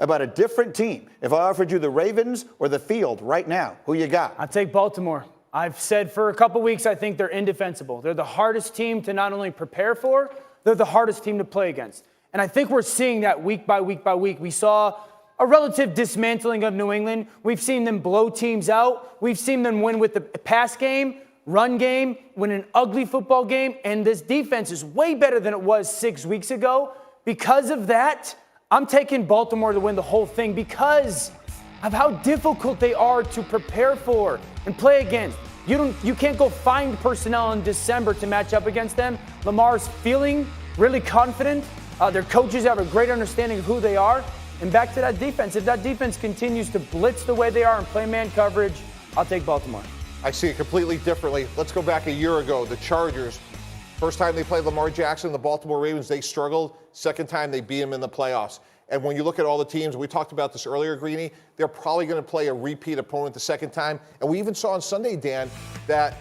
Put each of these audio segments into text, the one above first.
about a different team. If I offered you the Ravens or the field right now, who you got? I'll take Baltimore. I've said for a couple weeks I think they're indefensible. They're the hardest team to not only prepare for, they're the hardest team to play against. And I think we're seeing that week by week by week. We saw a relative dismantling of New England. We've seen them blow teams out. We've seen them win with the pass game, run game, win an ugly football game. And this defense is way better than it was 6 weeks ago. Because of that, I'm taking Baltimore to win the whole thing because of how difficult they are to prepare for and play against. You can't go find personnel in December to match up against them. Lamar's feeling really confident. Their coaches have a great understanding of who they are. And back to that defense. If that defense continues to blitz the way they are and play man coverage, I'll take Baltimore. I see it completely differently. Let's go back a year ago. The Chargers, first time they played Lamar Jackson, the Baltimore Ravens, they struggled. Second time they beat him in the playoffs. And when you look at all the teams, we talked about this earlier, Greeny, they're probably going to play a repeat opponent the second time. And we even saw on Sunday, Dan, that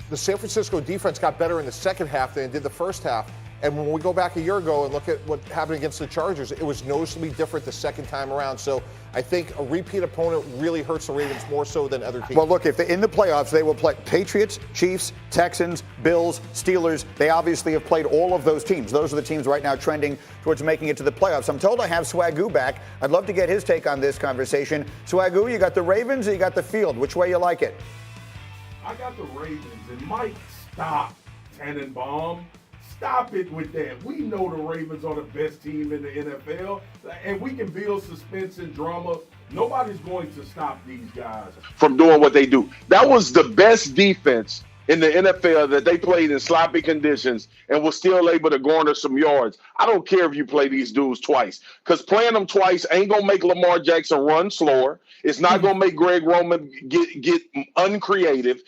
the San Francisco defense got better in the second half than it did the first half. And when we go back a year ago and look at what happened against the Chargers, it was noticeably different the second time around. So I think a repeat opponent really hurts the Ravens more so than other teams. Well, look, if they're in the playoffs, they will play Patriots, Chiefs, Texans, Bills, Steelers. They obviously have played all of those teams. Those are the teams right now trending towards making it to the playoffs. I'm told I have Swagoo back. I'd love to get his take on this conversation. Swagoo, you got the Ravens or you got the field? Which way you like it? I got the Ravens. And Mike, stop, Tannenbaum. Stop it with that. We know the Ravens are the best team in the NFL, and we can build suspense and drama. Nobody's going to stop these guys from doing what they do. That was the best defense in the NFL that they played in sloppy conditions and was still able to garner some yards. I don't care if you play these dudes twice, because playing them twice ain't going to make Lamar Jackson run slower. It's not going to make Greg Roman get uncreative.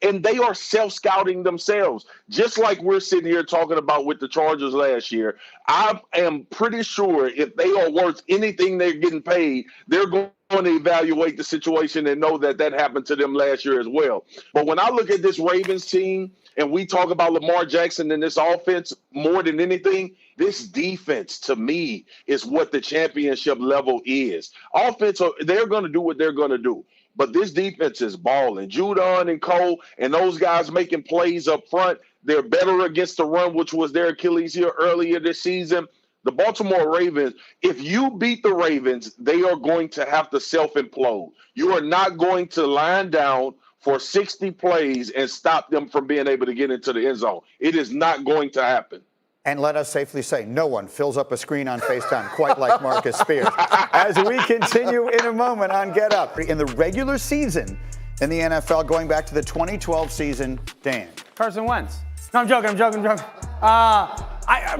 And they are self-scouting themselves, just like we're sitting here talking about with the Chargers last year. I am pretty sure if they are worth anything they're getting paid, they're going to evaluate the situation and know that happened to them last year as well. But when I look at this Ravens team and we talk about Lamar Jackson and this offense more than anything, this defense to me is what the championship level is. Offense, they're going to do what they're going to do. But this defense is balling. Judon and Cole and those guys making plays up front. They're better against the run, which was their Achilles heel earlier this season. The Baltimore Ravens, if you beat the Ravens, they are going to have to self-implode. You are not going to line down for 60 plays and stop them from being able to get into the end zone. It is not going to happen. And let us safely say, no one fills up a screen on FaceTime quite like Marcus Spears. As we continue in a moment on Get Up. In the regular season in the NFL, going back to the 2012 season, Dan. Carson Wentz. No, I'm joking.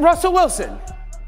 Russell Wilson.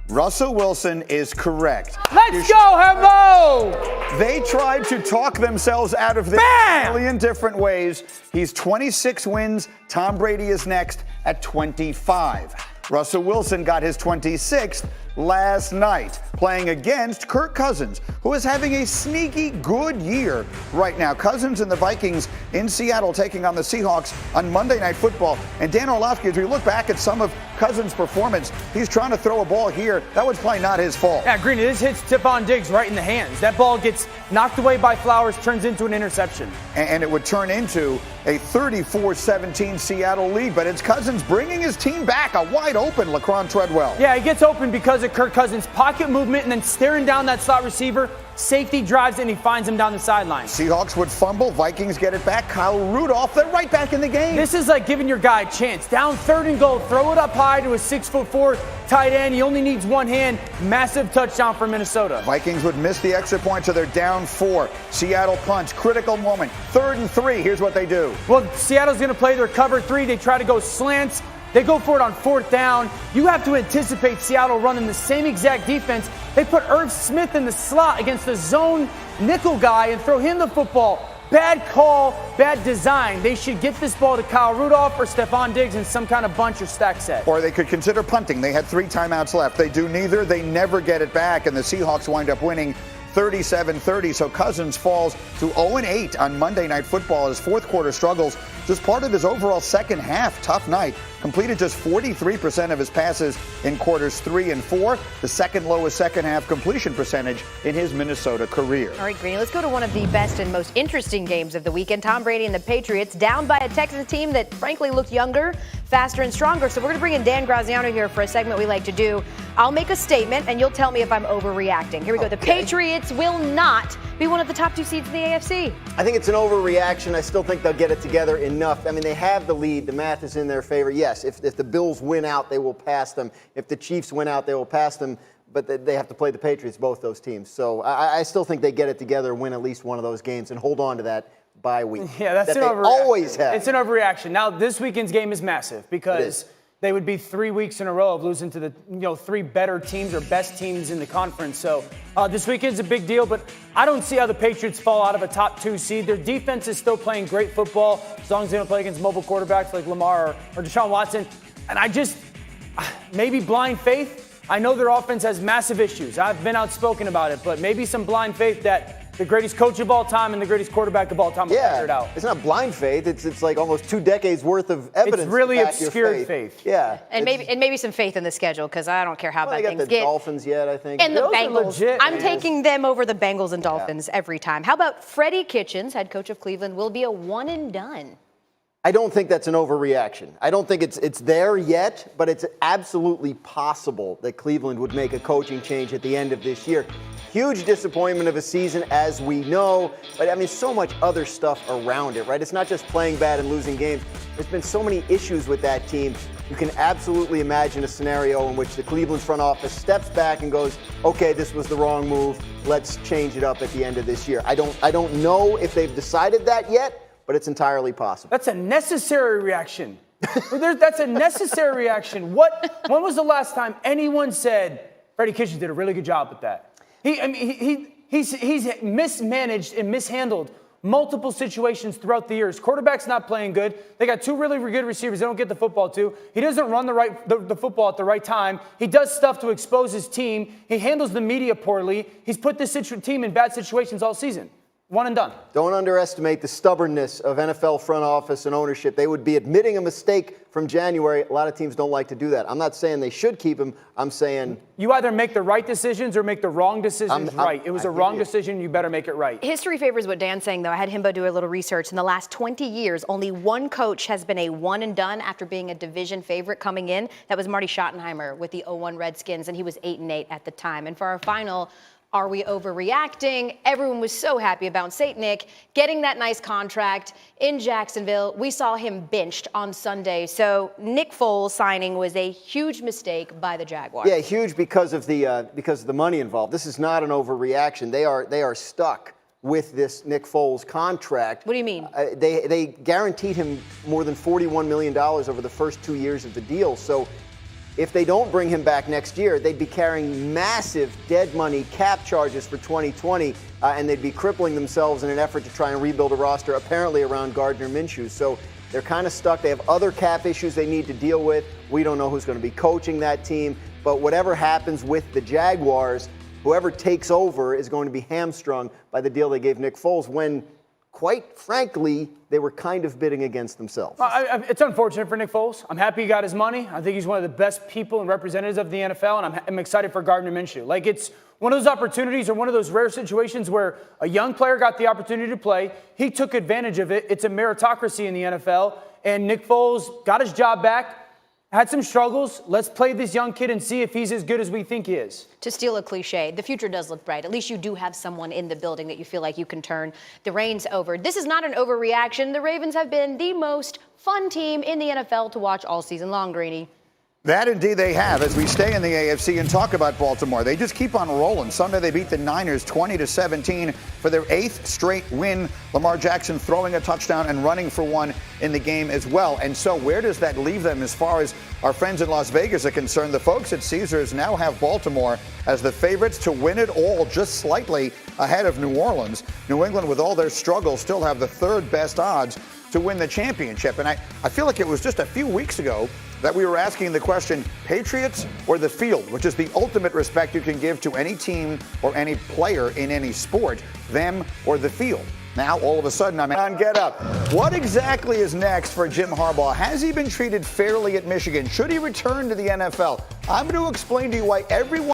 Russell Wilson is correct. Let's go, Hembo! They tried to talk themselves out of this a million different ways. He's 26 wins. Tom Brady is next at 25. Russell Wilson got his 26th last night, playing against Kirk Cousins, who is having a sneaky good year right now. Cousins and the Vikings in Seattle taking on the Seahawks on Monday Night Football. And Dan Orlovsky, as we look back at some of Cousins' performance, he's trying to throw a ball here. That was probably not his fault. Yeah, Greeny, this hits Stephon Diggs right in the hands. That ball gets knocked away by Flowers, turns into an interception. And it would turn into a 34-17 Seattle lead. But it's Cousins bringing his team back, a wide open Laquan Treadwell. Yeah, he gets open because of Kirk Cousins' pocket movement and then staring down that slot receiver. Safety drives and he finds him down the sideline. Seahawks would fumble. Vikings get it back. Kyle Rudolph, they're right back in the game. This is like giving your guy a chance. Down 3rd and goal, throw it up high to a 6'4" tight end. He only needs one hand. Massive touchdown for Minnesota. Vikings would miss the extra point, so they're down 4. Seattle punts. Critical moment. 3rd and 3. Here's what they do. Well, Seattle's going to play their cover 3. They try to go slants. They go for it on 4th down. You have to anticipate Seattle running the same exact defense. They put Irv Smith in the slot against the zone nickel guy and throw him the football. Bad call, bad design. They should get this ball to Kyle Rudolph or Stephon Diggs in some kind of bunch or stack set. Or they could consider punting. They had 3 timeouts left. They do neither. They never get it back, and the Seahawks wind up winning 37-30. So Cousins falls to 0-8 on Monday Night Football. His fourth quarter struggles just part of his overall second half tough night. Completed just 43% of his passes in quarters 3 and 4, the second lowest second half completion percentage in his Minnesota career. All right, Greeny, let's go to one of the best and most interesting games of the weekend. Tom Brady and the Patriots down by a Texans team that frankly looked younger, faster, and stronger. So we're going to bring in Dan Graziano here for a segment we like to do. I'll make a statement, and you'll tell me if I'm overreacting. Here we go. The Patriots will not be one of the top 2 seeds in the AFC. I think it's an overreaction. I still think they'll get it together enough. I mean, they have the lead. The math is in their favor. Yes, if the Bills win out, they will pass them. If the Chiefs win out, they will pass them. But they have to play the Patriots, both those teams. So I still think they get it together, win at least one of those games, and hold on to that bye week. Yeah, that's an overreaction. Always have. It's an overreaction. Now, this weekend's game is massive because they would be 3 weeks in a row of losing to the 3 better teams or best teams in the conference. So this weekend's a big deal, but I don't see how the Patriots fall out of a top 2 seed. Their defense is still playing great football as long as they don't play against mobile quarterbacks like Lamar or Deshaun Watson. And I just, maybe blind faith. I know their offense has massive issues. I've been outspoken about it, but maybe some blind faith that the greatest coach of all time and the greatest quarterback of all time will figure it out. It's not blind faith. It's like almost 2 decades worth of evidence. It's really to back obscured your faith. Yeah. And maybe some faith in the schedule, because I don't care how bad things get. The Dolphins yet, I think. And the Those are Bengals. legit, I'm man. taking them over the Bengals and Dolphins every time. How about Freddie Kitchens, head coach of Cleveland, will be a one and done? I don't think that's an overreaction. I don't think it's there yet, but it's absolutely possible that Cleveland would make a coaching change at the end of this year. Huge disappointment of a season, as we know, but I mean, so much other stuff around it, right? It's not just playing bad and losing games. There's been so many issues with that team. You can absolutely imagine a scenario in which the Cleveland front office steps back and goes, okay, this was the wrong move. Let's change it up at the end of this year. I don't know if they've decided that yet, but it's entirely possible. That's a necessary reaction. That's a necessary reaction. When was the last time anyone said Freddie Kitchens did a really good job with that? He's mismanaged and mishandled multiple situations throughout the years. Quarterback's not playing good. They got 2 really good receivers they don't get the football to. He doesn't run the football at the right time. He does stuff to expose his team. He handles the media poorly. He's put this team in bad situations all season. One and done. Don't underestimate the stubbornness of NFL front office and ownership. They would be admitting a mistake from January. A lot of teams don't like to do that. I'm not saying they should keep him. I'm saying you either make the right decisions or make the wrong decisions right. It was a wrong decision. You better make it right. History favors what Dan's saying, though. I had Himbo do a little research. In the last 20 years, only one coach has been a one and done after being a division favorite coming in. That was Marty Schottenheimer with the 0-1 Redskins, and he was 8-8 at the time. And for our final, are we overreacting? Everyone was so happy about St. Nick getting that nice contract in Jacksonville. We saw him benched on Sunday. So Nick Foles signing was a huge mistake by the Jaguars. Yeah, huge because of the money involved. This is not an overreaction. They are stuck with this Nick Foles contract. What do you mean? They guaranteed him more than $41 million over the first 2 years of the deal. So if they don't bring him back next year, they'd be carrying massive dead money cap charges for 2020, and they'd be crippling themselves in an effort to try and rebuild a roster apparently around Gardner Minshew. So they're kind of stuck. They have other cap issues they need to deal with. We don't know who's going to be coaching that team. But whatever happens with the Jaguars, whoever takes over is going to be hamstrung by the deal they gave Nick Foles when, quite frankly, they were kind of bidding against themselves. It's unfortunate for Nick Foles. I'm happy he got his money. I think he's one of the best people and representatives of the NFL, and I'm excited for Gardner Minshew. Like, it's one of those opportunities or one of those rare situations where a young player got the opportunity to play. He took advantage of it. It's a meritocracy in the NFL, and Nick Foles got his job back. Had some struggles. Let's play this young kid and see if he's as good as we think he is. To steal a cliche, the future does look bright. At least you do have someone in the building that you feel like you can turn the reins over. This is not an overreaction. The Ravens have been the most fun team in the NFL to watch all season long, Greeny. That indeed they have. As we stay in the AFC and talk about Baltimore, they just keep on rolling. Sunday they beat the Niners 20-17 for their 8th straight win. Lamar Jackson throwing a touchdown and running for one in the game as well. And so where does that leave them as far as our friends in Las Vegas are concerned? The folks at Caesars now have Baltimore as the favorites to win it all, just slightly ahead of New Orleans. New England, with all their struggles, still have the 3rd best odds to win the championship. And I feel like it was just a few weeks ago that we were asking the question, Patriots or the field, which is the ultimate respect you can give to any team or any player in any sport, them or the field. Now, all of a sudden, I'm on Get Up. What exactly is next for Jim Harbaugh? Has he been treated fairly at Michigan? Should he return to the NFL? I'm going to explain to you why everyone